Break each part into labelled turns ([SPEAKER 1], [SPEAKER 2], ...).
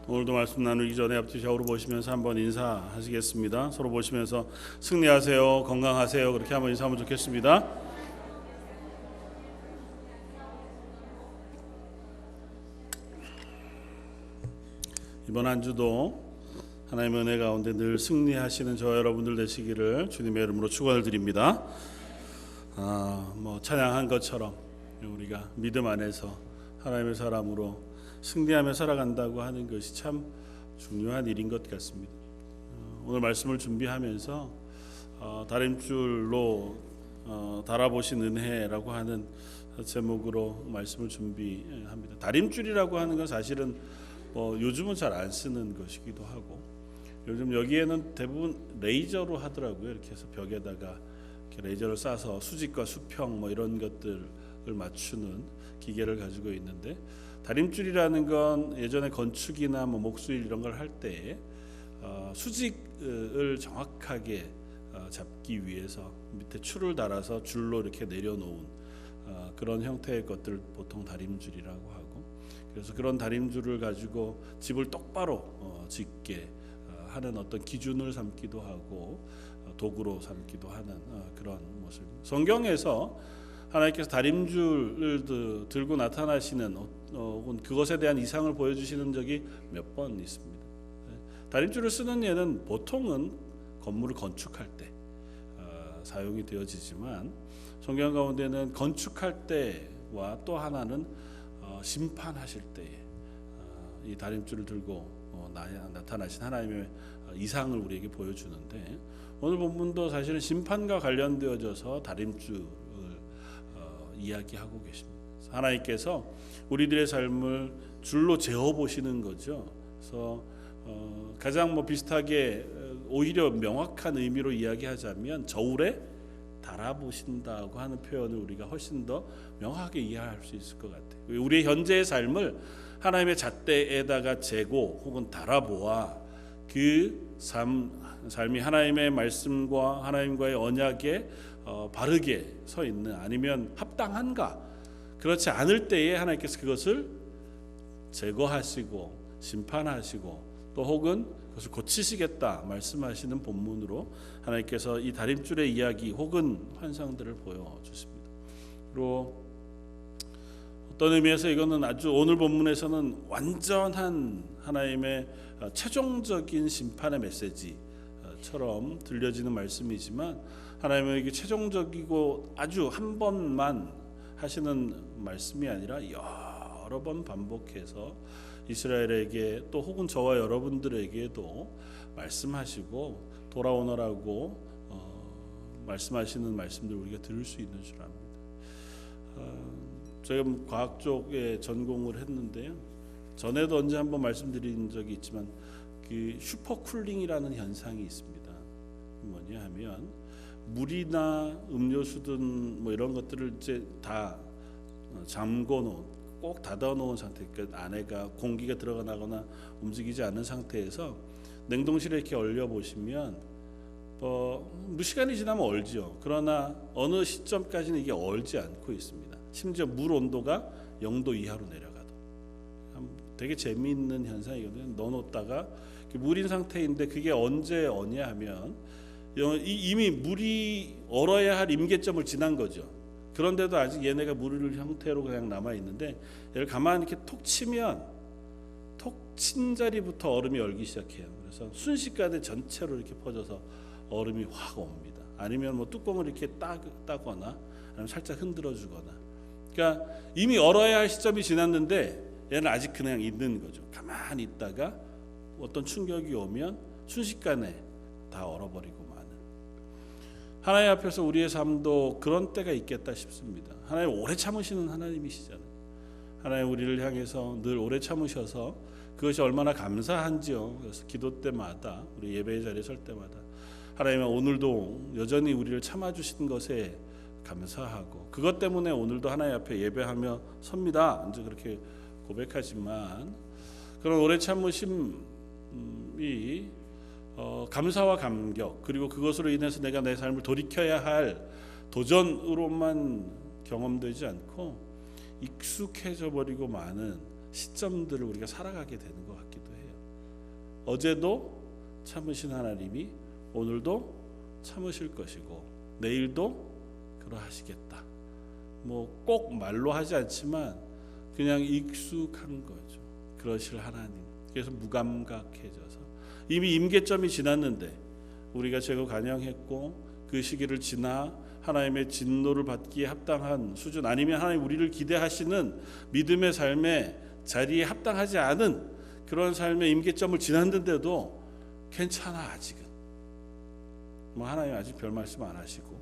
[SPEAKER 1] 오늘도 말씀 나누기 전에 앞뒤 좌우로 보시면서 한번 인사하시겠습니다. 서로 보시면서 승리하세요, 건강하세요 그렇게 한번 인사하면 좋겠습니다. 이번 한 주도 하나님의 은혜 가운데 늘 승리하시는 저와 여러분들 되시기를 주님의 이름으로 축원을 드립니다. 찬양한 것처럼 우리가 믿음 안에서 하나님의 사람으로 승리하며 살아간다고 하는 것이 참 중요한 일인 것 같습니다. 오늘 말씀을 준비하면서 다림줄로 달아보신 은혜라고 하는 제목으로 말씀을 준비합니다. 다림줄이라고 하는 건 사실은 요즘은 잘 안 쓰는 것이기도 하고, 요즘 여기에는 대부분 레이저로 하더라고요. 이렇게 해서 벽에다가 이렇게 레이저를 쏴서 수직과 수평 이런 것들을 맞추는 기계를 가지고 있는데, 다림줄이라는 건 예전에 건축이나 목수일 이런 걸 할 때 수직을 정확하게 잡기 위해서 밑에 줄을 달아서 줄로 이렇게 내려놓은 그런 형태의 것들 보통 다림줄이라고 하고, 그래서 그런 다림줄을 가지고 집을 똑바로 짓게 하는 어떤 기준을 삼기도 하고 도구로 삼기도 하는 그런 모습. 성경에서 하나님께서 다림줄을 들고 나타나시는 혹은 그것에 대한 이상을 보여주시는 적이 몇 번 있습니다. 다림줄을 쓰는 예는 보통은 건물을 건축할 때 사용이 되어지지만, 성경 가운데는 건축할 때와 또 하나는 심판하실 때에 이 다림줄을 들고 나타나신 하나님의 이상을 우리에게 보여주는데, 오늘 본문도 사실은 심판과 관련되어져서 다림줄을 이야기하고 계십니다. 하나님께서 우리들의 삶을 줄로 재어 보시는 거죠. 그래서 가장 비슷하게 오히려 명확한 의미로 이야기하자면 저울에 달아보신다고 하는 표현을 우리가 훨씬 더 명확하게 이해할 수 있을 것 같아요. 우리의 현재의 삶을 하나님의 잣대에다가 재고 혹은 달아보아 그 삶이 하나님의 말씀과 하나님과의 언약에 바르게 서 있는, 아니면 합당한가, 그렇지 않을 때에 하나님께서 그것을 제거하시고 심판하시고 또 혹은 그것을 고치시겠다 말씀하시는 본문으로 하나님께서 이 다림줄의 이야기 혹은 환상들을 보여주십니다. 그리고 어떤 의미에서 이거는 아주 오늘 본문에서는 완전한 하나님의 최종적인 심판의 메시지처럼 들려지는 말씀이지만, 하나님에게 최종적이고 아주 한 번만 하시는 말씀이 아니라 여러 번 반복해서 이스라엘에게 또 혹은 저와 여러분들에게도 말씀하시고 돌아오너라고 말씀하시는 말씀들 우리가 들을 수 있는 줄 압니다. 제가 과학 쪽에 전공을 했는데요, 전에도 언제 한번 말씀드린 적이 있지만 그 슈퍼쿨링이라는 현상이 있습니다. 뭐냐 하면 물이나 음료수든 이런 것들을 이제 다 잠궈 놓은, 꼭 닫아 놓은 상태, 그러니까 안에가 공기가 들어가 나거나 움직이지 않는 상태에서 냉동실에 이렇게 얼려 보시면 시간이 지나면 얼죠. 그러나 어느 시점까지는 이게 얼지 않고 있습니다. 심지어 물 온도가 0도 이하로 내려가도. 되게 재미있는 현상이거든요. 넣어놓다가 물인 상태인데 그게 언제 어냐 하면 이미 물이 얼어야 할 임계점을 지난 거죠. 그런데도 아직 얘네가 물 형태로 그냥 남아 있는데, 얘를 가만히 이렇게 톡 치면 톡 친 자리부터 얼음이 얼기 시작해요. 그래서 순식간에 전체로 이렇게 퍼져서 얼음이 확 옵니다. 아니면 뚜껑을 이렇게 따거나 아니면 살짝 흔들어 주거나. 그러니까 이미 얼어야 할 시점이 지났는데 얘는 아직 그냥 있는 거죠. 가만히 있다가 어떤 충격이 오면 순식간에 다 얼어버리고 마는. 하나님 앞에서 우리의 삶도 그런 때가 있겠다 싶습니다. 하나님 오래 참으시는 하나님이시잖아요. 하나님 우리를 향해서 늘 오래 참으셔서 그것이 얼마나 감사한지요. 그래서 기도 때마다, 우리 예배의 자리에 설 때마다 하나님은 오늘도 여전히 우리를 참아주신 것에 감사하고, 그것 때문에 오늘도 하나님 앞에 예배하며 섭니다. 이제 그렇게 고백하지만, 그런 오래 참으심이 감사와 감격, 그리고 그것으로 인해서 내가 내 삶을 돌이켜야 할 도전으로만 경험되지 않고 익숙해져 버리고 많은 시점들을 우리가 살아가게 되는 것 같기도 해요. 어제도 참으신 하나님이 오늘도 참으실 것이고 내일도 그러하시겠다. 뭐 꼭 말로 하지 않지만 그냥 익숙한 거죠. 그러실 하나님. 그래서 무감각해져서 이미 임계점이 지났는데 우리가 죄고 간영했고 그 시기를 지나 하나님의 진노를 받기에 합당한 수준 아니면 하나님 우리를 기대하시는 믿음의 삶의 자리에 합당하지 않은 그런 삶의 임계점을 지났는데도 괜찮아 아직은. 뭐 하나님 아직 별 말씀 안 하시고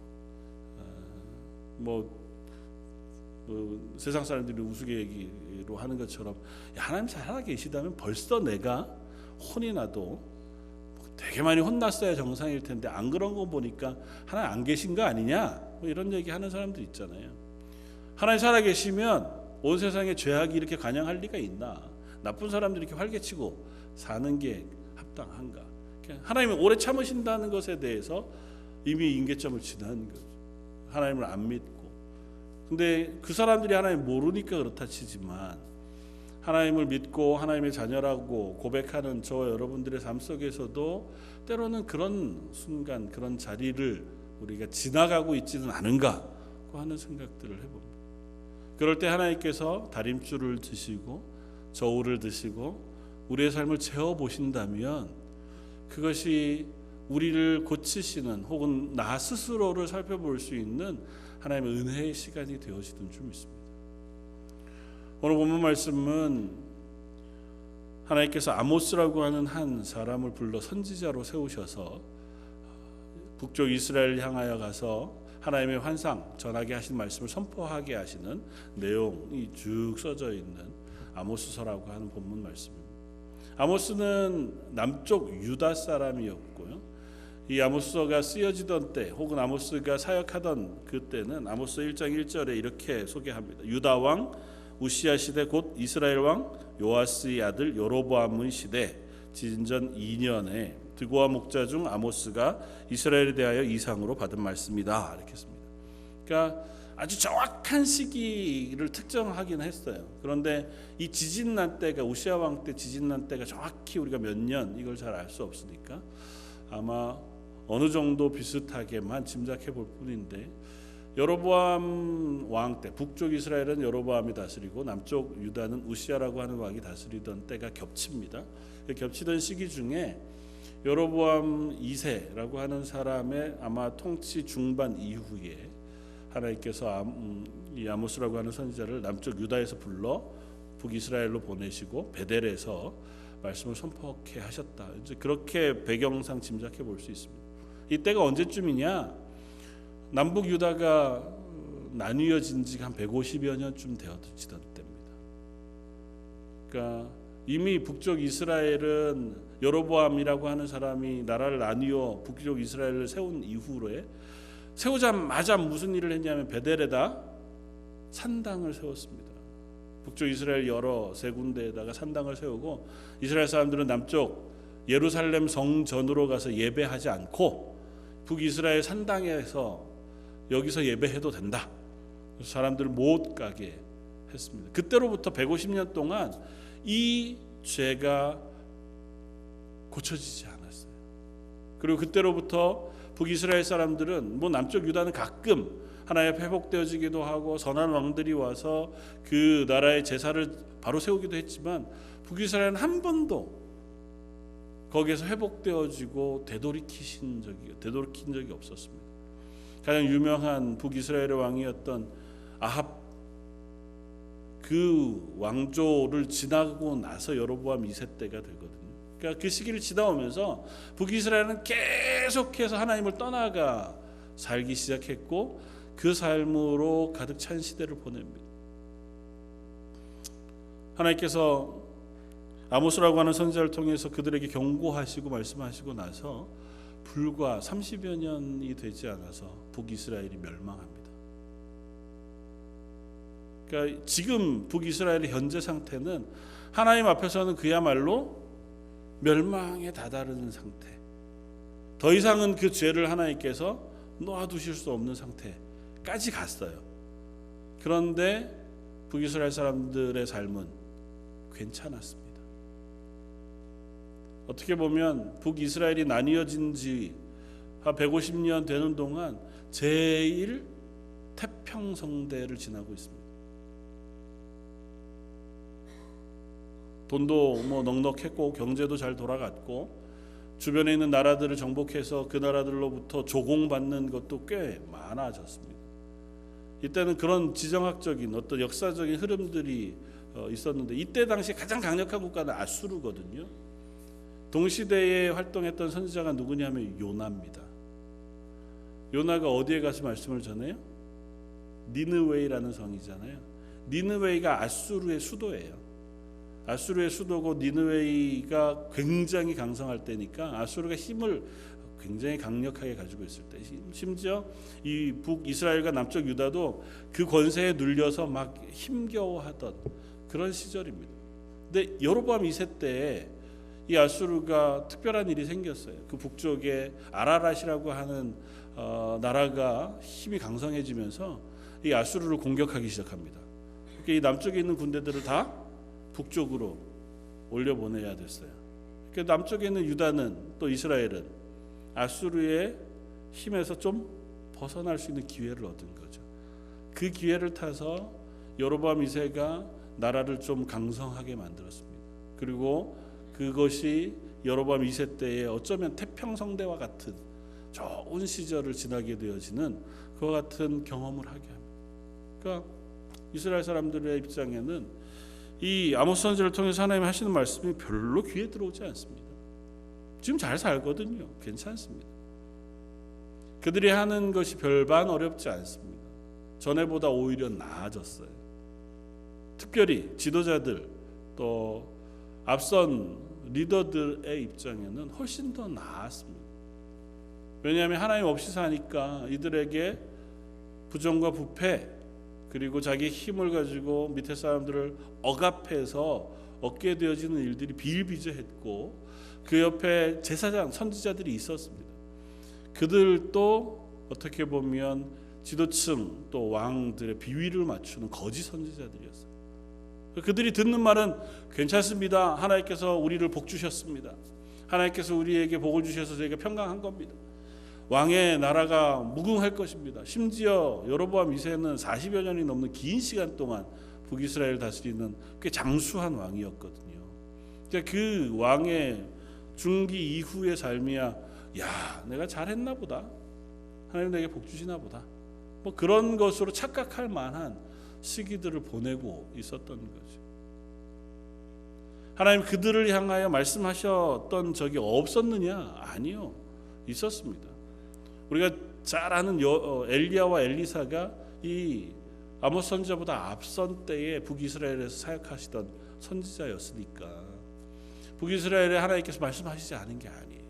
[SPEAKER 1] 세상 사람들이 우스갯얘기로 하는 것처럼 하나님 살아계시다면 벌써 내가 혼이 나도 되게 많이 혼났어야 정상일 텐데 안 그런 거 보니까 하나님 안 계신 거 아니냐 뭐 이런 얘기 하는 사람들 있잖아요. 하나님 살아계시면 온 세상에 죄악이 이렇게 관영할 리가 있나? 나쁜 사람들이 이렇게 활개치고 사는 게 합당한가? 하나님이 오래 참으신다는 것에 대해서 이미 임계점을 지난 거죠. 하나님을 안 믿고. 근데 그 사람들이 하나님 모르니까 그렇다 치지만 하나님을 믿고 하나님의 자녀라고 고백하는 저와 여러분들의 삶 속에서도 때로는 그런 순간 그런 자리를 우리가 지나가고 있지는 않은가 하는 생각들을 해봅니다. 그럴 때 하나님께서 다림줄을 드시고 저울을 드시고 우리의 삶을 재어보신다면 그것이 우리를 고치시는 혹은 나 스스로를 살펴볼 수 있는 하나님의 은혜의 시간이 되어지는 줄 믿습니다. 오늘 본문 말씀은 하나님께서 아모스라고 하는 한 사람을 불러 선지자로 세우셔서 북쪽 이스라엘 향하여 가서 하나님의 환상 전하게 하신 말씀을 선포하게 하시는 내용이 쭉 써져 있는 아모스서라고 하는 본문 말씀입니다. 아모스는 남쪽 유다 사람이었고요. 이 아모스서가 쓰여지던 때 혹은 아모스가 사역하던 그때는 아모스 1장 1절에 이렇게 소개합니다. 유다 왕 우시야 시대 곧 이스라엘 왕 요아스의 아들 여로보암의 시대 진전 2년에 드고아 목자 중 아모스가 이스라엘에 대하여 이상으로 받은 말씀이다. 이렇게 했습니다. 그러니까 아주 정확한 시기를 특정하긴 했어요. 그런데 이 지진 난 때가 우시야 왕 때 지진 난 때가 정확히 우리가 몇 년 이걸 잘 알 수 없으니까 아마 어느 정도 비슷하게만 짐작해 볼 뿐인데 여로보암 왕 때 북쪽 이스라엘은 여로보암이 다스리고 남쪽 유다는 우시야라고 하는 왕이 다스리던 때가 겹칩니다. 겹치던 시기 중에 여로보암 2세라고 하는 사람의 아마 통치 중반 이후에 하나님께서 이 아모스라고 하는 선지자를 남쪽 유다에서 불러 북이스라엘로 보내시고 베델에서 말씀을 선포하게 하셨다. 이제 그렇게 배경상 짐작해 볼 수 있습니다. 이때가 언제쯤이냐? 남북 유다가 나뉘어진 지가 한 150여 년쯤 되어지던 때입니다. 그러니까 이미 북쪽 이스라엘은 여로보암이라고 하는 사람이 나라를 나뉘어 북쪽 이스라엘을 세운 이후에 세우자마자 무슨 일을 했냐면 베델에다 산당을 세웠습니다. 북쪽 이스라엘 여러 세 군데에다가 산당을 세우고 이스라엘 사람들은 남쪽 예루살렘 성전으로 가서 예배하지 않고 북이스라엘 산당에서 여기서 예배해도 된다. 사람들을 못 가게 했습니다. 그때로부터 150년 동안 이 죄가 고쳐지지 않았어요. 그리고 그때로부터 북이스라엘 사람들은 뭐 남쪽 유다는 가끔 하나님 앞에 회복되어지기도 하고 선한 왕들이 와서 그 나라의 제사를 바로 세우기도 했지만 북이스라엘은 한 번도 거기에서 회복되어지고 되돌이킨 적이 없었습니다. 가장 유명한 북이스라엘의 왕이었던 아합 그 왕조를 지나고 나서 여로보암 2세 때가 되거든요. 그러니까 그 시기를 지나오면서 북이스라엘은 계속해서 하나님을 떠나가 살기 시작했고 그 삶으로 가득 찬 시대를 보냅니다. 하나님께서 아모스라고 하는 선지자를 통해서 그들에게 경고하시고 말씀하시고 나서 불과 30여 년이 되지 않아서 북이스라엘이 멸망합니다. 그러니까 지금 북이스라엘의 현재 상태는 하나님 앞에서는 그야말로 멸망에 다다르는 상태. 더 이상은 그 죄를 하나님께서 놓아두실 수 없는 상태까지 갔어요. 그런데 북이스라엘 사람들의 삶은 괜찮았습니다. 어떻게 보면 북이스라엘이 나뉘어진 지 한 150년 되는 동안 제일 태평성대를 지나고 있습니다. 돈도 뭐 넉넉했고 경제도 잘 돌아갔고 주변에 있는 나라들을 정복해서 그 나라들로부터 조공받는 것도 꽤 많아졌습니다. 이때는 그런 지정학적인 어떤 역사적인 흐름들이 있었는데, 이때 당시 가장 강력한 국가는 아수르거든요. 동시대에 활동했던 선지자가 누구냐면 요나입니다. 요나가 어디에 가서 말씀을 전해요? 니느웨이라는 성이잖아요. 니느웨이가 아수르의 수도예요. 아수르의 수도고 니느웨이가 굉장히 강성할 때니까 아수르가 힘을 굉장히 강력하게 가지고 있을 때, 심지어 이 북이스라엘과 남쪽 유다도 그 권세에 눌려서 막 힘겨워하던 그런 시절입니다. 근데 여로보암 2세 때에 이 아수르가 특별한 일이 생겼어요. 그 북쪽에 아라랏이라고 하는 나라가 힘이 강성해지면서 이 아수르를 공격하기 시작합니다. 그러니까 이 남쪽에 있는 군대들을 다 북쪽으로 올려보내야 됐어요. 그러니까 남쪽에 있는 유다는 또 이스라엘은 아수르의 힘에서 좀 벗어날 수 있는 기회를 얻은 거죠. 그 기회를 타서 여로보암 2세가 나라를 좀 강성하게 만들었습니다. 그리고 그것이 여로보암 2세 때에 어쩌면 태평성대와 같은 좋은 시절을 지나게 되어지는 그와 같은 경험을 하게 합니다. 그러니까 이스라엘 사람들의 입장에는 이 아모스 선지를 통해서 하나님이 하시는 말씀이 별로 귀에 들어오지 않습니다. 지금 잘 살거든요. 괜찮습니다. 그들이 하는 것이 별반 어렵지 않습니다. 전에보다 오히려 나아졌어요. 특별히 지도자들 또 앞선 리더들의 입장에는 훨씬 더 나았습니다. 왜냐하면 하나님 없이 사니까 이들에게 부정과 부패 그리고 자기 힘을 가지고 밑에 사람들을 억압해서 얻게 되어지는 일들이 비일비재했고, 그 옆에 제사장 선지자들이 있었습니다. 그들도 어떻게 보면 지도층 또 왕들의 비위를 맞추는 거짓 선지자들이었어요. 그들이 듣는 말은 괜찮습니다. 하나님께서 우리를 복 주셨습니다. 하나님께서 우리에게 복을 주셔서 저희가 평강한 겁니다. 왕의 나라가 무궁할 것입니다. 심지어 여로보암 2세는 40여 년이 넘는 긴 시간 동안 북이스라엘을 다스리는 꽤 장수한 왕이었거든요. 그러니까 그 왕의 중기 이후의 삶이야, 야, 내가 잘했나 보다. 하나님 내게 복 주시나 보다. 뭐 그런 것으로 착각할 만한 시기들을 보내고 있었던 거죠. 하나님 그들을 향하여 말씀하셨던 적이 없었느냐? 아니요. 있었습니다. 우리가 잘 아는 엘리야와 엘리사가 이 아모스 선지자보다 앞선 때에 북이스라엘에서 사역하시던 선지자였으니까 북이스라엘에 하나님께서 말씀하시지 않은 게 아니에요.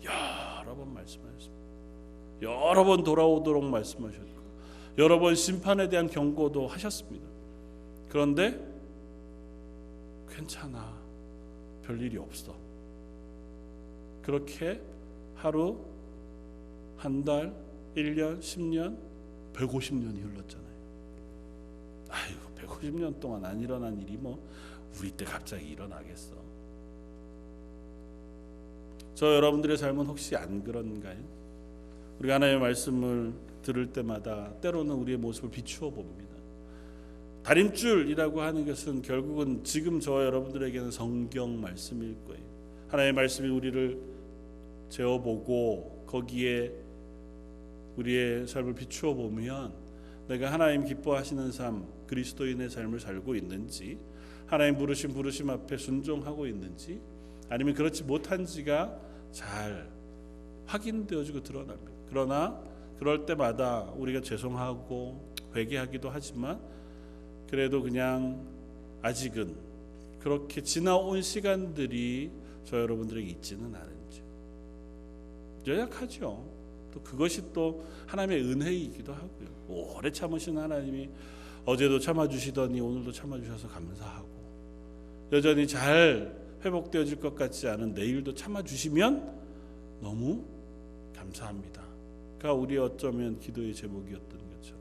[SPEAKER 1] 여러 번 말씀하셨습니다. 여러 번 돌아오도록 말씀하셨고 여러 번 심판에 대한 경고도 하셨습니다. 그런데 괜찮아, 별일이 없어. 그렇게 하루, 한 달, 1년, 10년, 150년이 흘렀잖아요. 아이고, 150년 동안 안 일어난 일이 뭐 우리 때 갑자기 일어나겠어. 저 여러분들의 삶은 혹시 안 그런가요? 우리가 하나님의 말씀을 들을 때마다 때로는 우리의 모습을 비추어 봅니다. 다림줄이라고 하는 것은 결국은 지금 저와 여러분들에게는 성경 말씀일 거예요. 하나님의 말씀이 우리를 재어보고 거기에 우리의 삶을 비추어 보면 내가 하나님 기뻐하시는 삶, 그리스도인의 삶을 살고 있는지, 하나님 부르심 앞에 순종하고 있는지, 아니면 그렇지 못한지가 잘 확인되어지고 드러납니다. 그러나 그럴 때마다 우리가 죄송하고 회개하기도 하지만 그래도 그냥 아직은 그렇게 지나온 시간들이 저 여러분들에게 있지는 않은지 연약하죠. 또 그것이 또 하나님의 은혜이기도 하고요. 오래 참으시는 하나님이 어제도 참아주시더니 오늘도 참아주셔서 감사하고, 여전히 잘 회복되어질 것 같지 않은 내일도 참아주시면 너무 감사합니다. 가 우리 어쩌면 기도의 제목이었던 것처럼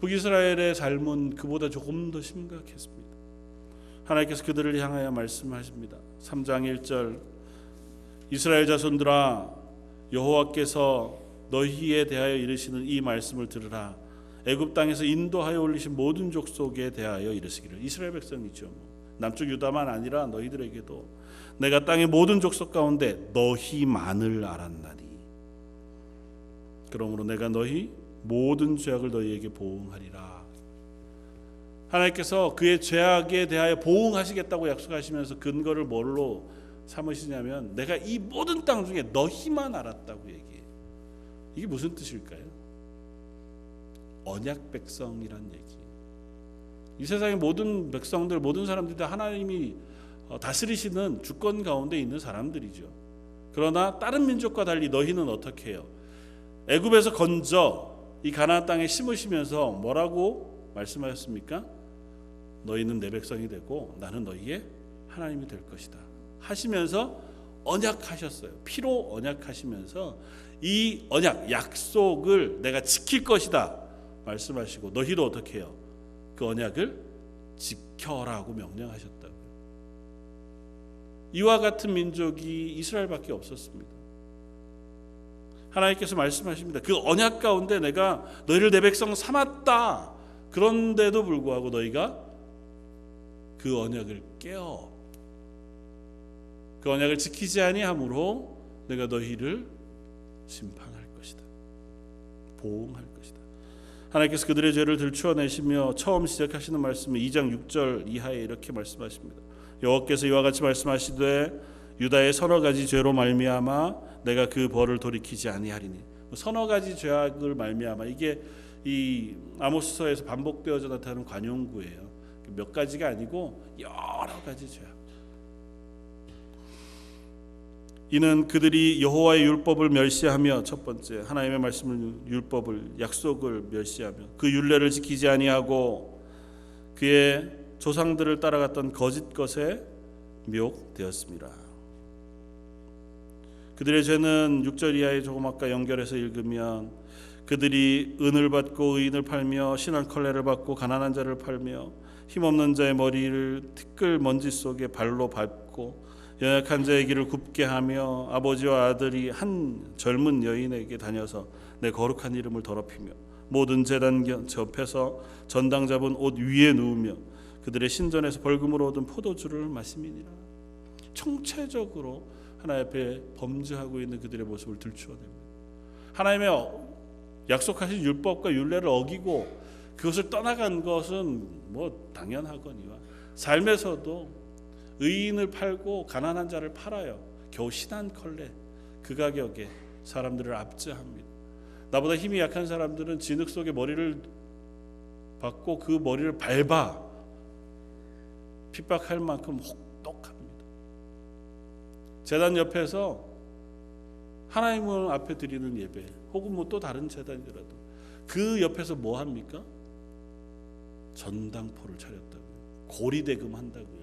[SPEAKER 1] 북이스라엘의 삶은 그보다 조금 더 심각했습니다. 하나님께서 그들을 향하여 말씀하십니다. 3장 1절 이스라엘 자손들아 여호와께서 너희에 대하여 이르시는 이 말씀을 들으라. 애굽 땅에서 인도하여 올리신 모든 족속에 대하여 이르시기를. 이스라엘 백성이죠. 남쪽 유다만 아니라 너희들에게도 내가 땅의 모든 족속 가운데 너희만을 알았나니 그러므로 내가 너희 모든 죄악을 너희에게 보응하리라. 하나님께서 그의 죄악에 대하여 보응하시겠다고 약속하시면서 근거를 뭘로 삼으시냐면 내가 이 모든 땅 중에 너희만 알았다고 얘기해요. 이게 무슨 뜻일까요? 언약 백성이란 얘기예요. 이 세상의 모든 백성들, 모든 사람들이 다 하나님이 다스리시는 주권 가운데 있는 사람들이죠. 그러나 다른 민족과 달리 너희는 어떻게 해요? 애굽에서 건져 이 가나안 땅에 심으시면서 뭐라고 말씀하셨습니까? 너희는 내 백성이 되고 나는 너희의 하나님이 될 것이다 하시면서 언약하셨어요. 피로 언약하시면서 이 언약, 약속을 내가 지킬 것이다 말씀하시고 너희도 어떻게 해요? 그 언약을 지켜라고 명령하셨다고요. 이와 같은 민족이 이스라엘밖에 없었습니다. 하나님께서 말씀하십니다. 그 언약 가운데 내가 너희를 내 백성 삼았다. 그런데도 불구하고 너희가 그 언약을 깨어 그 언약을 지키지 아니함으로 내가 너희를 심판할 것이다. 보응할 것이다. 하나님께서 그들의 죄를 들추어내시며 처음 시작하시는 말씀은 2장 6절 이하에 이렇게 말씀하십니다. 여호와께서 이와 같이 말씀하시되 유다의 서너 가지 죄로 말미암아 내가 그 벌을 돌이키지 아니하리니. 서너 가지 죄악을 말미암아, 이게 이 아모스서에서 반복되어져 나타나는 관용구예요. 몇 가지가 아니고 여러 가지 죄악. 이는 그들이 여호와의 율법을 멸시하며, 첫 번째 하나님의 말씀을, 율법을, 약속을 멸시하며 그 율례를 지키지 아니하고 그의 조상들을 따라갔던 거짓 것에 미혹되었습니다. 그들의 죄는 6절 이하에 조금 아까 연결해서 읽으면 그들이 은을 받고 의인을 팔며 신한 컬레를 받고 가난한 자를 팔며 힘없는 자의 머리를 티끌 먼지 속에 발로 밟고 연약한 자의 길을 굽게 하며 아버지와 아들이 한 젊은 여인에게 다녀서 내 거룩한 이름을 더럽히며 모든 제단 옆에서 전당 잡은 옷 위에 누우며 그들의 신전에서 벌금으로 얻은 포도주를 마심이니라. 총체적으로 하나님 앞에 범죄하고 있는 그들의 모습을 들추어냅니다. 하나님의 약속하신 율법과 율례를 어기고 그것을 떠나간 것은 뭐 당연하거니와 삶에서도 의인을 팔고 가난한 자를 팔아요. 겨우 신한 컬레 그 가격에 사람들을 압제합니다. 나보다 힘이 약한 사람들은 진흙 속에 머리를 박고 그 머리를 밟아 핍박할 만큼 혹독합니다. 제단 옆에서 하나님을 앞에 드리는 예배 혹은 뭐 또 다른 제단이라도 그 옆에서 뭐 합니까? 전당포를 차렸다고요. 고리대금 한다고요.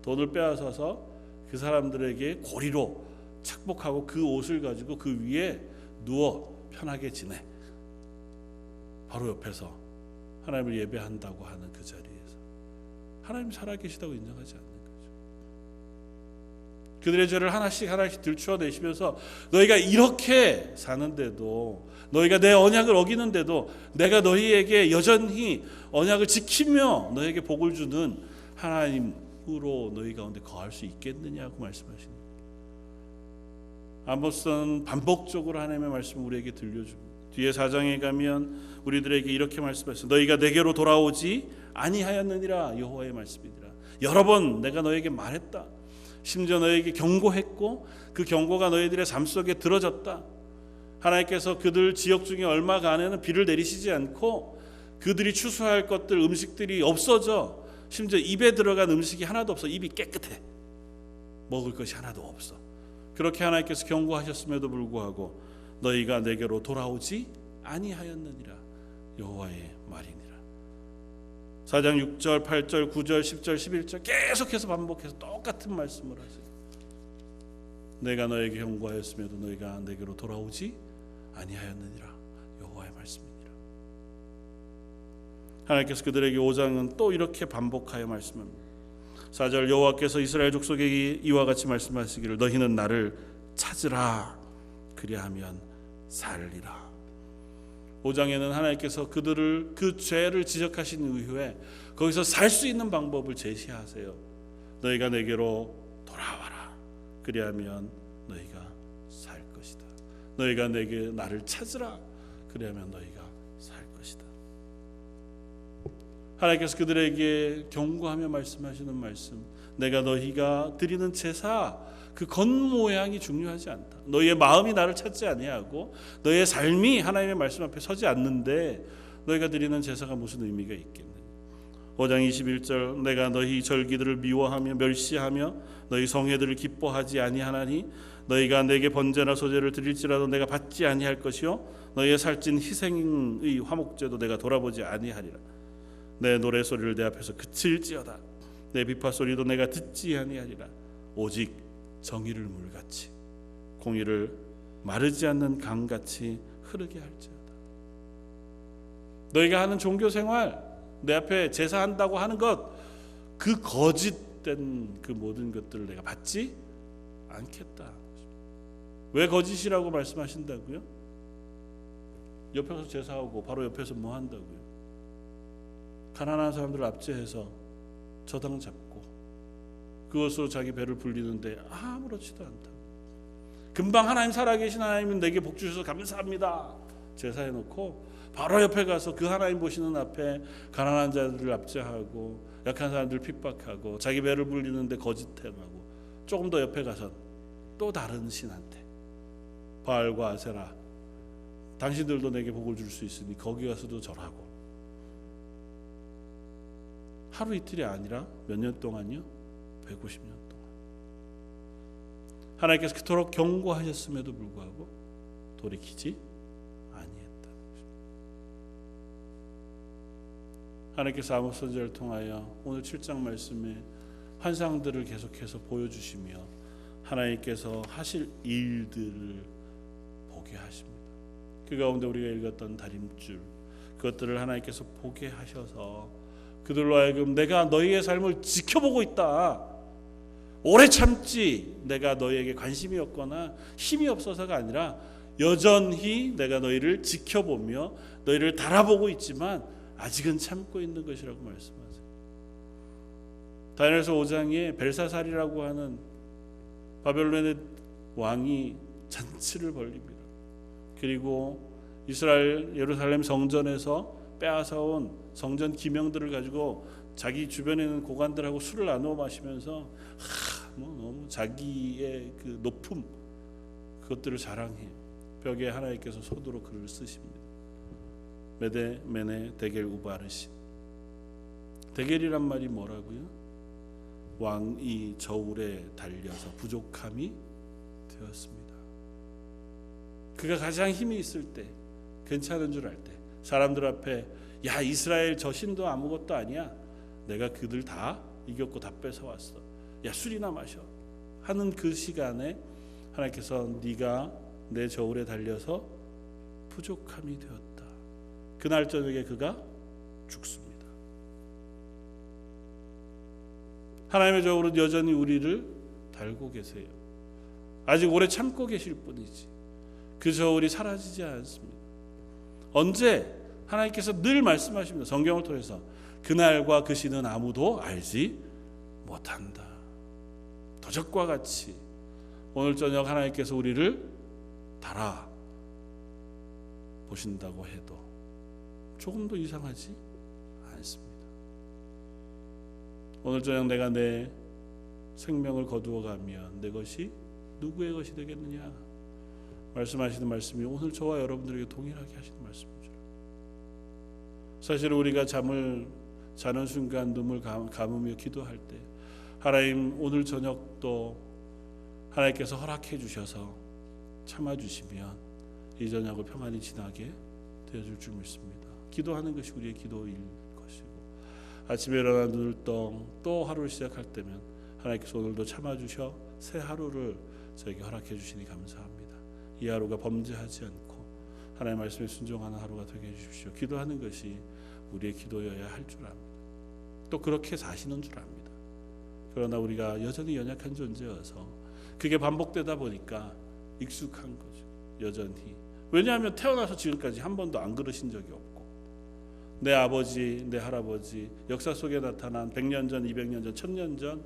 [SPEAKER 1] 돈을 빼앗아서 그 사람들에게 고리로 착복하고 그 옷을 가지고 그 위에 누워 편하게 지내. 바로 옆에서 하나님을 예배한다고 하는 그 자리에서 하나님 살아계시다고 인정하지 않는 거죠. 그들의 죄를 하나씩 하나씩 들추어내시면서 너희가 이렇게 사는데도, 너희가 내 언약을 어기는데도 내가 너희에게 여전히 언약을 지키며 너희에게 복을 주는 하나님으로 너희 가운데 거할 수 있겠느냐고 말씀하십니다. 아모스는 반복적으로 하나님의 말씀을 우리에게 들려줍니다. 뒤에 4장에 가면 우리들에게 이렇게 말씀하셨어요. 너희가 내게로 돌아오지 아니하였느니라. 여호와의 말씀이니라. 여러 번 내가 너에게 말했다. 심지어 너에게 경고했고 그 경고가 너희들의 삶 속에 들어졌다. 하나님께서 그들 지역 중에 얼마간에는 비를 내리시지 않고 그들이 추수할 것들, 음식들이 없어져. 심지어 입에 들어간 음식이 하나도 없어. 입이 깨끗해. 먹을 것이 하나도 없어. 그렇게 하나님께서 경고하셨음에도 불구하고 너희가 내게로 돌아오지 아니하였느니라. 여호와의 말이니라. 4장 6절, 8절, 9절, 10절, 11절 계속해서 반복해서 똑같은 말씀을 하세요. 내가 너에게 경고하였음에도 너희가 내게로 돌아오지 아니하였느니라. 여호와의 말씀이니라. 하나님께서 그들에게 5장은 또 이렇게 반복하여 말씀합니다. 4절 여호와께서 이스라엘 족속에게 이와 같이 말씀하시기를 너희는 나를 찾으라. 그리하면 살리라. 5장에는 하나님께서 그들을 그 죄를 지적하신 이후에 거기서 살 수 있는 방법을 제시하세요. 너희가 내게로 돌아와라. 그리하면 너희가 살 것이다. 너희가 나를 찾으라. 그리하면 너희가 살 것이다. 하나님께서 그들에게 경고하며 말씀하시는 말씀, 내가 너희가 드리는 제사 그 겉모양이 중요하지 않다. 너희의 마음이 나를 찾지 아니하고 너희의 삶이 하나님의 말씀 앞에 서지 않는데 너희가 드리는 제사가 무슨 의미가 있겠느냐. 5장 21절, 내가 너희 절기들을 미워하며 멸시하며 너희 성회들을 기뻐하지 아니하나니 너희가 내게 번제나 소제를 드릴지라도 내가 받지 아니할 것이요 너희의 살찐 희생의 화목제도 내가 돌아보지 아니하리라. 내 노래소리를 내 앞에서 그칠지어다. 내 비파소리도 내가 듣지 아니하리라. 오직 정의를 물같이 공의를 마르지 않는 강같이 흐르게 할지어다. 너희가 하는 종교생활, 내 앞에 제사한다고 하는 것, 그 거짓된 그 모든 것들을 내가 받지 않겠다. 왜 거짓이라고 말씀하신다고요? 옆에서 제사하고 바로 옆에서 뭐 한다고요? 가난한 사람들을 압제해서 저당 잡고 그것으로 자기 배를 불리는데 아무렇지도 않다. 금방 하나님 살아계신 하나님은 내게 복 주셔서 감사합니다. 제사해놓고 바로 옆에 가서 그 하나님 보시는 앞에 가난한 자들을 압제하고 약한 사람들을 핍박하고 자기 배를 불리는데 거짓행하고 조금 더 옆에 가서 또 다른 신한테 바알과 아세라, 당신들도 내게 복을 줄 수 있으니 거기 가서도 절하고 하루 이틀이 아니라 몇 년 동안요? 150년 동안 하나님께서 그토록 경고하셨음에도 불구하고 돌이키지 아니했다. 하나님께서 아모스 선지자를 통하여 오늘 7장 말씀에 환상들을 계속해서 보여주시며 하나님께서 하실 일들을 보게 하십니다. 그 가운데 우리가 읽었던 다림줄, 그것들을 하나님께서 보게 하셔서 그들로 하여금 내가 너희의 삶을 지켜보고 있다. 오래 참지 내가 너희에게 관심이 없거나 힘이 없어서가 아니라 여전히 내가 너희를 지켜보며 너희를 달아보고 있지만 아직은 참고 있는 것이라고 말씀하세요. 다니엘서 5장에 벨사살이라고 하는 바벨론의 왕이 잔치를 벌립니다. 그리고 이스라엘 예루살렘 성전에서 빼앗아온 성전 기명들을 가지고 자기 주변에 있는 고관들하고 술을 나누어 마시면서 너무 자기의 그 높음 그것들을 자랑해. 벽에 하나님께서 소도로 글을 쓰십니다. 메데 메네 데겔 우바르신. 데겔이란 말이 뭐라고요? 왕이 저울에 달려서 부족함이 되었습니다. 그가 가장 힘이 있을 때, 괜찮은 줄 알 때, 사람들 앞에 야 이스라엘 저 신도 아무것도 아니야. 내가 그들 다 이겼고 다 뺏어왔어. 야 술이나 마셔. 하는 그 시간에 하나님께서 네가 내 저울에 달려서 부족함이 되었다. 그날 저녁에 그가 죽습니다. 하나님의 저울은 여전히 우리를 달고 계세요. 아직 오래 참고 계실 뿐이지 그 저울이 사라지지 않습니다. 언제? 하나님께서 늘 말씀하십니다. 성경을 통해서 그날과 그 시는 아무도 알지 못한다. 도적과 같이 오늘 저녁 하나님께서 우리를 달아 보신다고 해도 조금도 이상하지 않습니다. 오늘 저녁 내가 내 생명을 거두어 가면 내 것이 누구의 것이 되겠느냐 말씀하시는 말씀이 오늘 저와 여러분들에게 동일하게 하시는 말씀이죠. 사실 우리가 잠을 자는 순간 눈물 감으며 기도할 때 하나님 오늘 저녁도 하나님께서 허락해 주셔서 참아주시면 이 저녁을 평안히 지나게 되어줄 줄 믿습니다. 기도하는 것이 우리의 기도일 것이고 아침에 일어나 눈을 또 하루를 시작할 때면 하나님께서 오늘도 참아주셔 새 하루를 저에게 허락해 주시니 감사합니다. 이 하루가 범죄하지 않고 하나님의 말씀에 순종하는 하루가 되게 해주십시오. 기도하는 것이 우리의 기도여야 할 줄 압니다. 또 그렇게 사시는 줄 압니다. 그러나 우리가 여전히 연약한 존재여서 그게 반복되다 보니까 익숙한 거죠. 여전히. 왜냐하면 태어나서 지금까지 한 번도 안 그러신 적이 없고, 내 아버지, 내 할아버지, 역사 속에 나타난 100년 전, 200년 전, 1000년 전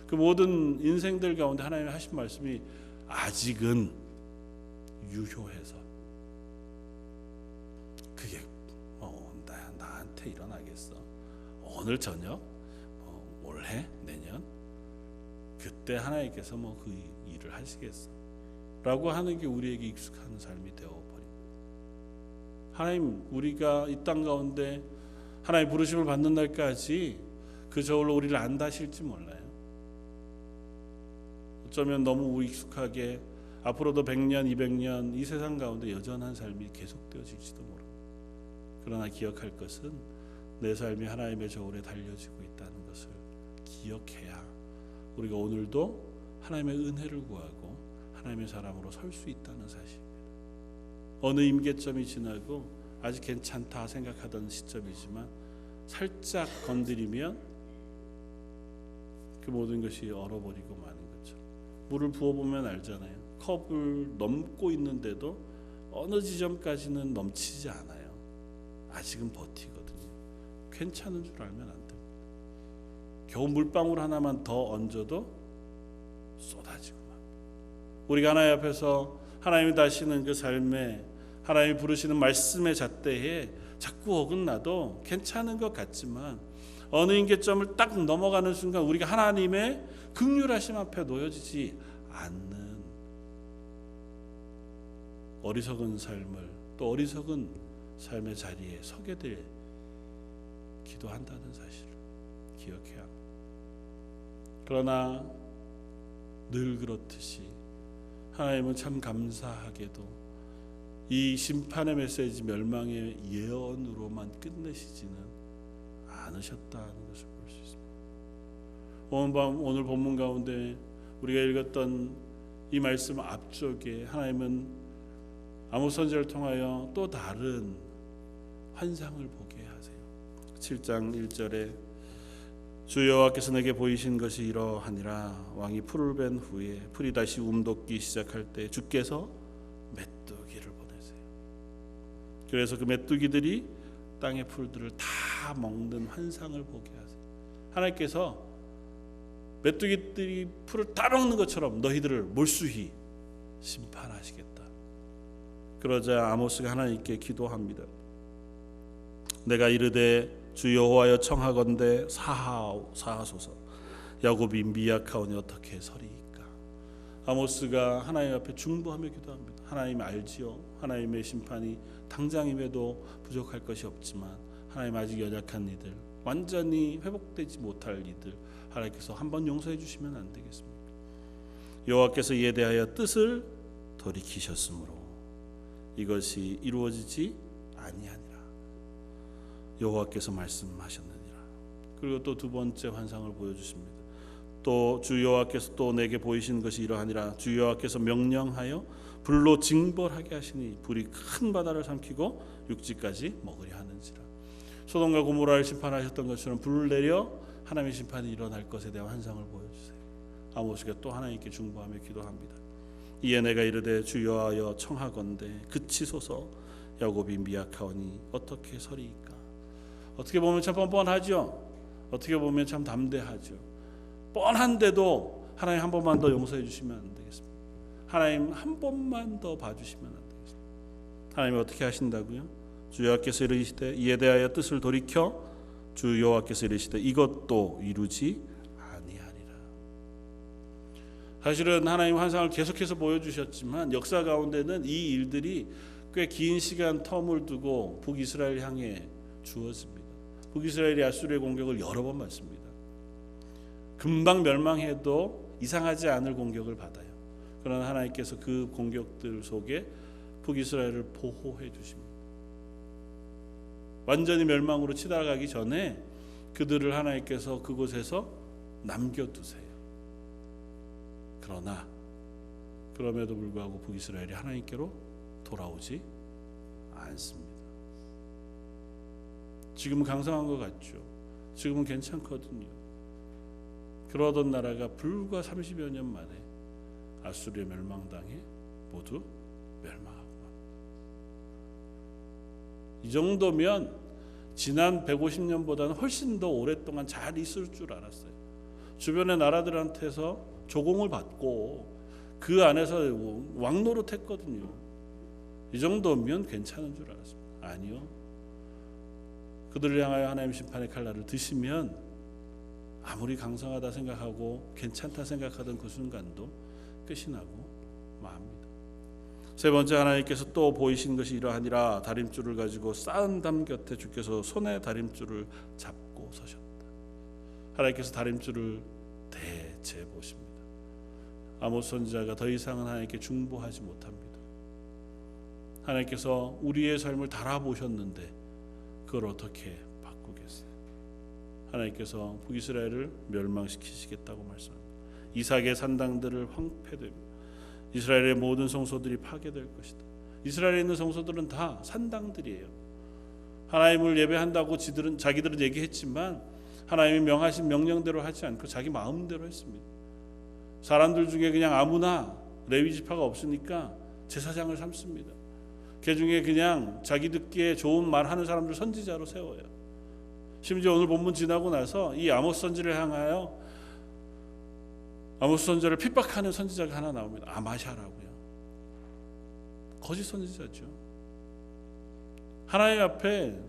[SPEAKER 1] 그 모든 인생들 가운데 하나님이 하신 말씀이 아직은 유효해서 그게 나한테 일어나겠어. 오늘 저녁, 올해, 내년 그때 하나님께서 그 일을 하시겠어 라고 하는 게 우리에게 익숙한 삶이 되어버립니다. 하나님, 우리가 이 땅 가운데 하나님 부르심을 받는 날까지 그 저울로 우리를 안다실지 몰라요. 어쩌면 너무 익숙하게 앞으로도 100년, 200년 이 세상 가운데 여전한 삶이 계속되어질지도 모릅니다. 그러나 기억할 것은 내 삶이 하나님의 저울에 달려지고 있다는 것을 기억해야 우리가 오늘도 하나님의 은혜를 구하고 하나님의 사람으로 설 수 있다는 사실입니다. 어느 임계점이 지나고 아직 괜찮다 생각하던 시점이지만 살짝 건드리면 그 모든 것이 얼어버리고 마는 거죠. 물을 부어보면 알잖아요. 컵을 넘고 있는데도 어느 지점까지는 넘치지 않아요. 아직은 버티거든요. 괜찮은 줄 알면 안 됩니다. 겨우 물방울 하나만 더 얹어도 쏟아지고 맙니다. 우리가 하나님 앞에서 하나님이 다시는 그 삶에 하나님이 부르시는 말씀의 잣대에 자꾸 어긋나도 괜찮은 것 같지만 어느 임계점을 딱 넘어가는 순간 우리가 하나님의 긍휼하심 앞에 놓여지지 않는 어리석은 삶을 또 어리석은 삶의 자리에 서게 될 기도한다는 사실을 기억해야 합니다. 그러나 늘 그렇듯이 하나님은 참 감사하게도 이 심판의 메시지 멸망의 예언으로만 끝내시지는 않으셨다는 것을 볼 수 있습니다. 오늘 본문 가운데 우리가 읽었던 이 말씀 앞쪽에 하나님은 아모스 선지자를 통하여 또 다른 환상을 보게 하세요. 7장 1절에 주 여호와께서 내게 보이신 것이 이러하니라. 왕이 풀을 벤 후에 풀이 다시 움돋기 시작할 때 주께서 메뚜기를 보내세요. 그래서 그 메뚜기들이 땅의 풀들을 다 먹는 환상을 보게 하세요. 하나님께서 메뚜기들이 풀을 다 먹는 것처럼 너희들을 몰수히 심판하시겠다. 그러자 아모스가 하나님께 기도합니다. 내가 이르되 주 여호와여 청하건대 사하소서. 야곱이 미약하오니 어떻게 서리이까. 아모스가 하나님 앞에 중보하며 기도합니다. 하나님 알지요. 하나님의 심판이 당장임에도 부족할 것이 없지만 하나님 아직 연약한 이들, 완전히 회복되지 못할 이들 하나님께서 한번 용서해 주시면 안 되겠습니까? 여호와께서 이에 대하여 뜻을 돌이키셨으므로 이것이 이루어지지 아니하니라. 여호와께서 말씀하셨느니라. 그리고 또 두 번째 환상을 보여주십니다. 또 주 여호와께서 또 내게 보이신 것이 이러하니라. 주 여호와께서 명령하여 불로 징벌하게 하시니 불이 큰 바다를 삼키고 육지까지 먹으려 하는지라. 소돔과 고모라를 심판하셨던 것처럼 불을 내려 하나님의 심판이 일어날 것에 대한 환상을 보여주세요. 아모스가 또 하나님께 중보하며 기도합니다. 이에 내가 이르되 주 여호와여 청하건대 그치소서. 야곱이 미약하오니 어떻게 서리이까. 어떻게 보면 참 뻔뻔하죠. 어떻게 보면 참 담대하죠. 뻔한데도 하나님 한 번만 더 용서해 주시면 안 되겠습니까? 하나님 한 번만 더 봐주시면 안 되겠습니까? 하나님이 어떻게 하신다고요? 주 여호와께서 이르시되 이에 대하여 뜻을 돌이켜 주 여호와께서 이르시되 이것도 이루지 아니하리라. 사실은 하나님 환상을 계속해서 보여주셨지만 역사 가운데는 이 일들이 꽤 긴 시간 텀을 두고 북이스라엘 향해 주어집니다. 북이스라엘이 아수르의 공격을 여러 번 받습니다. 금방 멸망해도 이상하지 않을 공격을 받아요. 그러나 하나님께서 그 공격들 속에 북이스라엘을 보호해 주십니다. 완전히 멸망으로 치달아가기 전에 그들을 하나님께서 그곳에서 남겨두세요. 그러나 그럼에도 불구하고 북이스라엘이 하나님께로 돌아오지 않습니다. 지금은 강성한 것 같죠. 지금은 괜찮거든요. 그러던 나라가 불과 30여 년 만에 아수르에 멸망당해 모두 멸망하고 맙니다. 이 정도면 지난 150년보다는 훨씬 더 오랫동안 잘 있을 줄 알았어요. 주변의 나라들한테서 조공을 받고 그 안에서 왕노릇했거든요. 이 정도면 괜찮은 줄 알았습니다. 아니요. 그들을 향하여 하나님 심판의 칼날을 드시면 아무리 강성하다 생각하고 괜찮다 생각하던 그 순간도 끝이 나고 맙니다. 세 번째, 하나님께서 또 보이신 것이 이러하니라. 다림줄을 가지고 쌓은 담 곁에 주께서 손에 다림줄을 잡고 서셨다. 하나님께서 다림줄을 대재보십니다. 아모스 선지자가 더 이상은 하나님께 중보하지 못합니다. 하나님께서 우리의 삶을 달아보셨는데 그걸 어떻게 바꾸겠어요? 하나님께서 북이스라엘을 멸망시키시겠다고 말씀합니다. 이삭의 산당들을 황폐됩니다. 이스라엘의 모든 성소들이 파괴될 것이다. 이스라엘에 있는 성소들은 다 산당들이에요. 하나님을 예배한다고 자기들은 얘기했지만 하나님이 명하신 명령대로 하지 않고 자기 마음대로 했습니다. 사람들 중에 그냥 아무나 레위 지파가 없으니까 제사장을 삼습니다. 그 중에 그냥 자기 듣기에 좋은 말 하는 사람들 선지자로 세워요. 심지어 오늘 본문 지나고 나서 이 아모스 선지를 향하여 아모스 선지자를 핍박하는 선지자가 하나 나옵니다. 아마샤라고요. 거짓 선지자죠. 하나님 앞에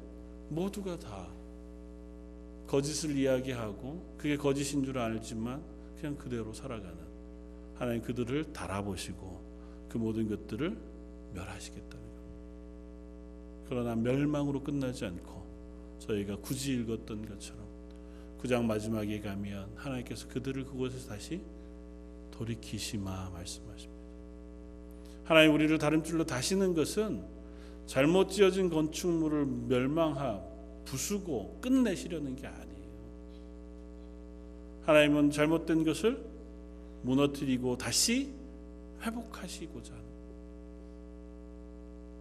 [SPEAKER 1] 모두가 다 거짓을 이야기하고 그게 거짓인 줄 알지만 그냥 그대로 살아가는 하나님, 그들을 달아보시고 그 모든 것들을 멸하시겠다는 겁니다. 그러나 멸망으로 끝나지 않고 저희가 굳이 읽었던 것처럼 9장 마지막에 가면 하나님께서 그들을 그곳에서 다시 돌이키시마 말씀하십니다. 하나님 우리를 다림줄로 다시는 것은 잘못 지어진 건축물을 부수고 끝내시려는 게 아니에요. 하나님은 잘못된 것을 무너뜨리고 다시 회복하시고자 합니다.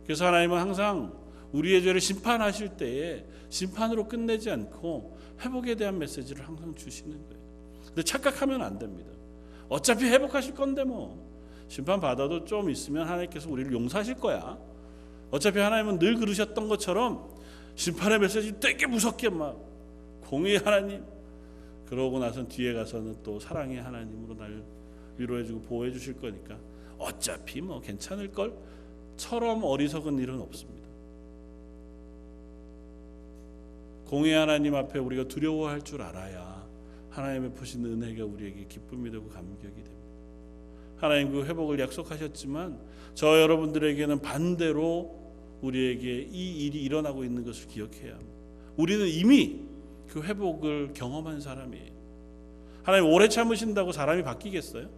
[SPEAKER 1] 그래서 하나님은 항상 우리의 죄를 심판하실 때에 심판으로 끝내지 않고 회복에 대한 메시지를 항상 주시는 거예요. 근데 착각하면 안 됩니다. 어차피 회복하실 건데 뭐 심판 받아도 좀 있으면 하나님께서 우리를 용서하실 거야. 어차피 하나님은 늘 그러셨던 것처럼 심판의 메시지 되게 무섭게 막 공의의 하나님, 그러고 나선 뒤에 가서는 또 사랑의 하나님으로 날 위로해주고 보호해주실 거니까 어차피 뭐 괜찮을 걸처럼 어리석은 일은 없습니다. 공의의 하나님 앞에 우리가 두려워할 줄 알아야 하나님의 푸신 은혜가 우리에게 기쁨이 되고 감격이 됩니다. 하나님 그 회복을 약속하셨지만 저 여러분들에게는 반대로 우리에게 이 일이 일어나고 있는 것을 기억해야 합니다. 우리는 이미 그 회복을 경험한 사람이에요. 하나님 오래 참으신다고 사람이 바뀌겠어요?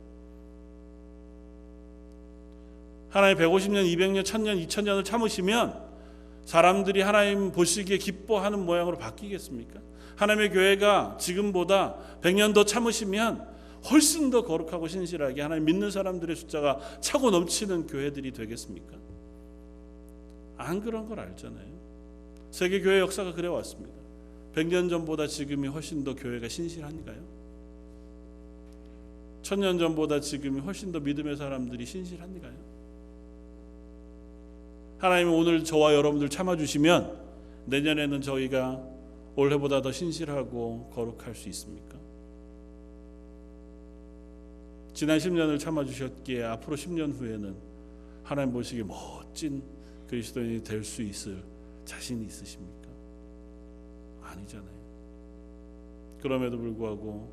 [SPEAKER 1] 하나님 150년, 200년, 1000년, 2000년을 참으시면 사람들이 하나님 보시기에 기뻐하는 모양으로 바뀌겠습니까? 하나님의 교회가 지금보다 100년 더 참으시면 훨씬 더 거룩하고 신실하게 하나님 믿는 사람들의 숫자가 차고 넘치는 교회들이 되겠습니까? 안 그런 걸 알잖아요. 세계교회 역사가 그래 왔습니다. 100년 전보다 지금이 훨씬 더 교회가 신실한가요? 1000년 전보다 지금이 훨씬 더 믿음의 사람들이 신실한가요? 하나님은 오늘 저와 여러분들 참아주시면 내년에는 저희가 올해보다 더 신실하고 거룩할 수 있습니까? 지난 10년을 참아주셨기에 앞으로 10년 후에는 하나님 보시기에 멋진 그리스도인이 될 수 있을 자신이 있으십니까? 아니잖아요. 그럼에도 불구하고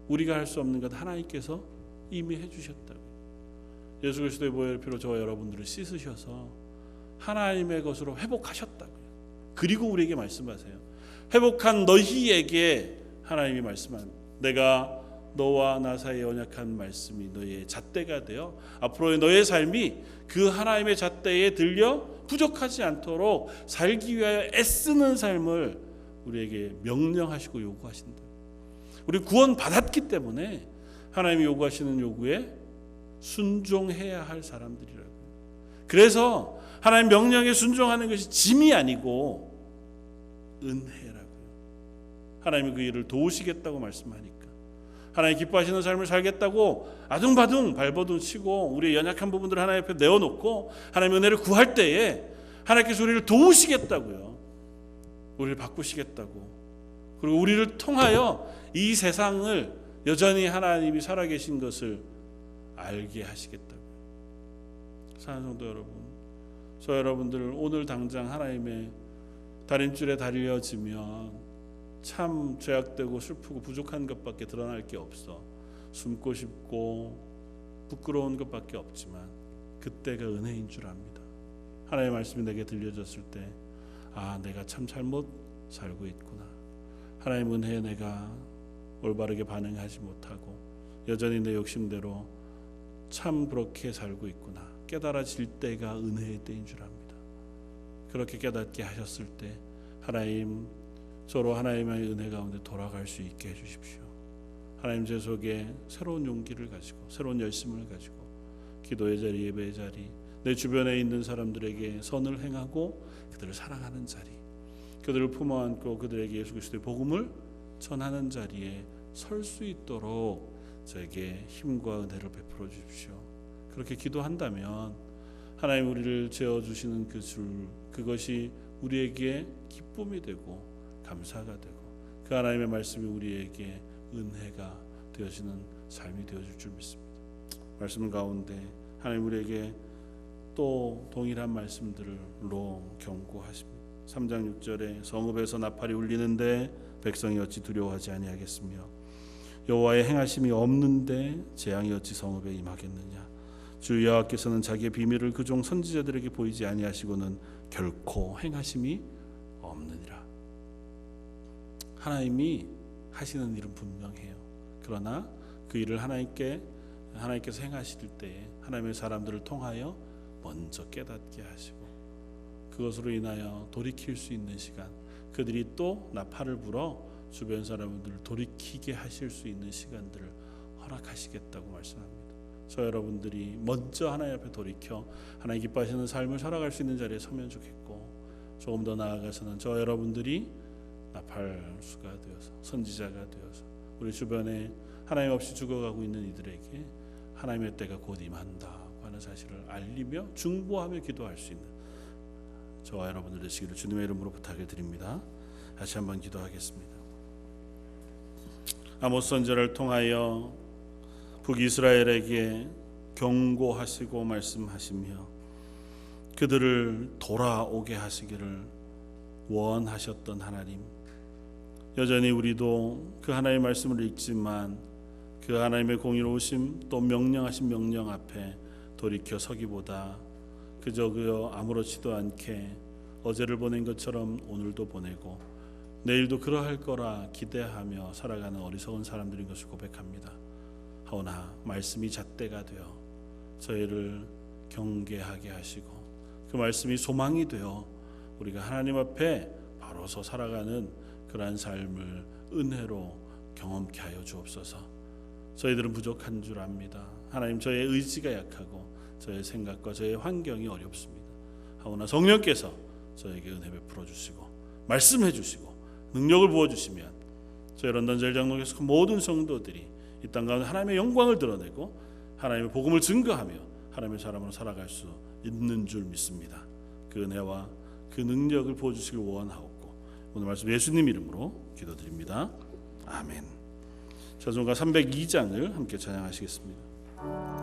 [SPEAKER 1] 우리가 할 수 없는 것 하나님께서 이미 해주셨다고. 예수 그리스도의 보혈의 피로 저와 여러분들을 씻으셔서 하나님의 것으로 회복하셨다고요. 그리고 우리에게 말씀하세요. 회복한 너희에게 하나님이 말씀합니다. 내가 너와 나 사이에 언약한 말씀이 너의 잣대가 되어 앞으로의 너의 삶이 그 하나님의 잣대에 들려 부족하지 않도록 살기 위하여 애쓰는 삶을 우리에게 명령하시고 요구하신다. 우리 구원 받았기 때문에 하나님이 요구하시는 요구에 순종해야 할 사람들이라고요. 그래서 하나님 명령에 순종하는 것이 짐이 아니고 은혜라고요. 하나님이 그 일을 도우시겠다고 말씀하니까 하나님 기뻐하시는 삶을 살겠다고 아둥바둥 발버둥 치고 우리의 연약한 부분들을 하나님 앞에 내어놓고 하나님의 은혜를 구할 때에 하나님께서 우리를 도우시겠다고요. 우리를 바꾸시겠다고. 그리고 우리를 통하여 이 세상을 여전히 하나님이 살아계신 것을 알게 하시겠다고요. 사랑하는 성도 여러분, 저 여러분들 오늘 당장 하나님의 다림줄에 달려지면 참 죄악되고 슬프고 부족한 것밖에 드러날 게 없어. 숨고 싶고 부끄러운 것밖에 없지만 그때가 은혜인 줄 압니다. 하나님의 말씀이 내게 들려졌을 때 내가 참 잘못 살고 있구나. 하나님 은혜에 내가 올바르게 반응하지 못하고 여전히 내 욕심대로 참 그렇게 살고 있구나. 깨달아질 때가 은혜의 때인 줄 압니다. 그렇게 깨닫게 하셨을 때 하나님 서로 하나님의 은혜 가운데 돌아갈 수 있게 해주십시오. 하나님 제 속에 새로운 용기를 가지고 새로운 열심을 가지고 기도의 자리, 예배의 자리, 내 주변에 있는 사람들에게 선을 행하고 그들을 사랑하는 자리, 그들을 품어안고 그들에게 예수 그리스도의 복음을 전하는 자리에 설 수 있도록 저에게 힘과 은혜를 베풀어 주십시오. 그렇게 기도한다면 하나님 우리를 재어주시는 그 줄, 그것이 우리에게 기쁨이 되고 감사가 되고 그 하나님의 말씀이 우리에게 은혜가 되어지는 삶이 되어질 줄 믿습니다. 말씀 가운데 하나님 우리에게 또 동일한 말씀들로 경고하십니다. 3장 6절에 성읍에서 나팔이 울리는데 백성이 어찌 두려워하지 아니하겠으며 여호와의 행하심이 없는데 재앙이 어찌 성읍에 임하겠느냐. 주 여호와께서는 자기의 비밀을 그 종 선지자들에게 보이지 아니하시고는 결코 행하심이 없느니라. 하나님이 하시는 일은 분명해요. 그러나 그 일을 하나님께서 행하실 때에 하나님의 사람들을 통하여 먼저 깨닫게 하시고 그것으로 인하여 돌이킬 수 있는 시간, 그들이 또 나팔을 불어 주변 사람들을 돌이키게 하실 수 있는 시간들을 허락하시겠다고 말씀합니다. 저 여러분들이 먼저 하나님 앞에 돌이켜 하나님 기뻐하시는 삶을 살아갈 수 있는 자리에 서면 좋겠고, 조금 더 나아가서는 저 여러분들이 나팔수가 되어서 선지자가 되어서 우리 주변에 하나님 없이 죽어가고 있는 이들에게 하나님의 때가 곧 임한다고 하는 사실을 알리며 중보하며 기도할 수 있는 저와 여러분들 되시기를 주님의 이름으로 부탁을 드립니다. 다시 한번 기도하겠습니다. 아모스 선지자를 통하여 북이스라엘에게 경고하시고 말씀하시며 그들을 돌아오게 하시기를 원하셨던 하나님, 여전히 우리도 그 하나님의 말씀을 읽지만 그 하나님의 공의로우심 또 명령하신 명령 앞에 돌이켜 서기보다 그저 아무렇지도 않게 어제를 보낸 것처럼 오늘도 보내고 내일도 그러할 거라 기대하며 살아가는 어리석은 사람들인 것을 고백합니다. 하오나 말씀이 잣대가 되어 저희를 경계하게 하시고 그 말씀이 소망이 되어 우리가 하나님 앞에 바로 서 살아가는 그러한 삶을 은혜로 경험케 하여 주옵소서. 저희들은 부족한 줄 압니다. 하나님, 저의 의지가 약하고 저의 생각과 저의 환경이 어렵습니다. 하오나 성령께서 저에게 은혜 베풀어 주시고 말씀해 주시고 능력을 부어 주시면 저희 런던젤 장로교회 모든 성도들이 이 땅 가운데 하나님의 영광을 드러내고 하나님의 복음을 증거하며 하나님의 사람으로 살아갈 수 있는 줄 믿습니다. 그 은혜와 그 능력을 부어 주시길 원하옵고 오늘 말씀 예수님 이름으로 기도드립니다. 아멘. 찬송가 302장을 함께 찬양하시겠습니다.